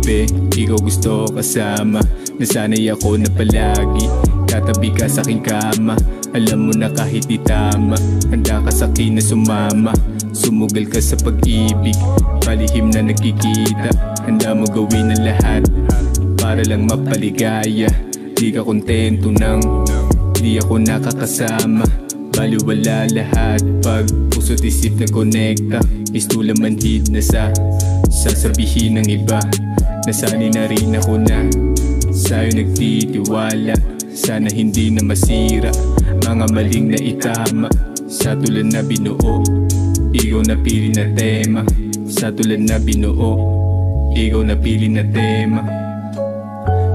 gabi, ikaw gusto kasama. Nasanay ako na palagi katabi ka sa aking kama. Alam mo na kahit di tama, handa ka sa akin na sumama. Sumugal ka sa pag-ibig, palihim na nagkikita. Handa mo gawin ang lahat para lang mapaligaya. Di ka kontento nang di ako nakakasama. Baliwala lahat pag puso't isip na konekta. Istula manhid na sa sasabihin ng iba. Nasanay na rin ako na sa'yo nagtitiwala. Sana hindi na masira mga maling na itama. Sa tulad na binuo, ikaw napili na tema. Sa tulad na binuo, ikaw napili na tema.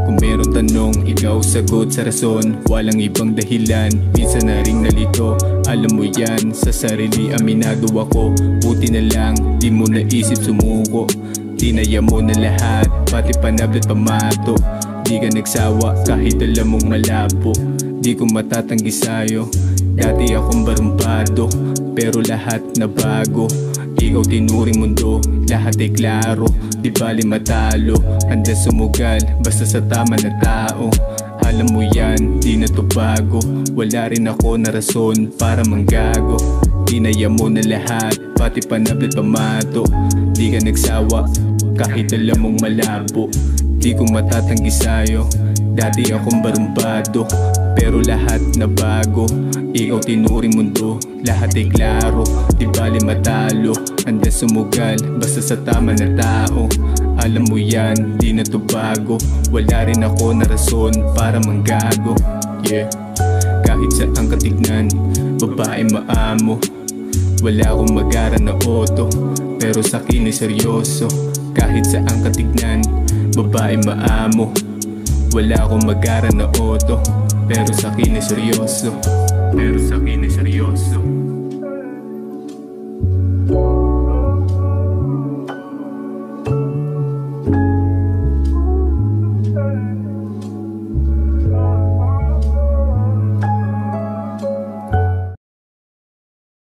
Kung meron tanong, ikaw sagot sa rason. Walang ibang dahilan, minsan na ring nalito. Alam mo yan, sa sarili aminado ako. Buti na lang, di mo naisip sumuko. Tinaya mo na lahat, pati panablat pamato. Di ka nagsawa kahit alam mong malabo. Di ko matatanggi sa'yo, dati akong barumpado. Pero lahat na bago, ikaw tinuring mundo. Lahat ay klaro, di bali matalo. Handa sumugal, basta sa tama na tao. Alam mo yan, di na to bago. Wala rin ako na rason para manggago. Tinaya mo na lahat, pati panablat pamato. Di ka nagsawa, kahit alam mong malabo. Di ko matatanggi sa'yo, dati akong barumpado. Pero lahat na bago, ikaw tinuring mundo. Lahat ay klaro, di bali matalo. Handa sumugal, basta sa tama na tao. Alam mo yan, di na to bago. Wala rin ako na rason para manggago. Yeah, kahit saan ka tignan, babae maamo. Wala akong magara na oto, pero sa'kin ay seryoso. Kahit saan ka tignan, babae maamo. Wala akong magara na oto, pero sa'kin ay seryoso. Pero sa'kin ay seryoso.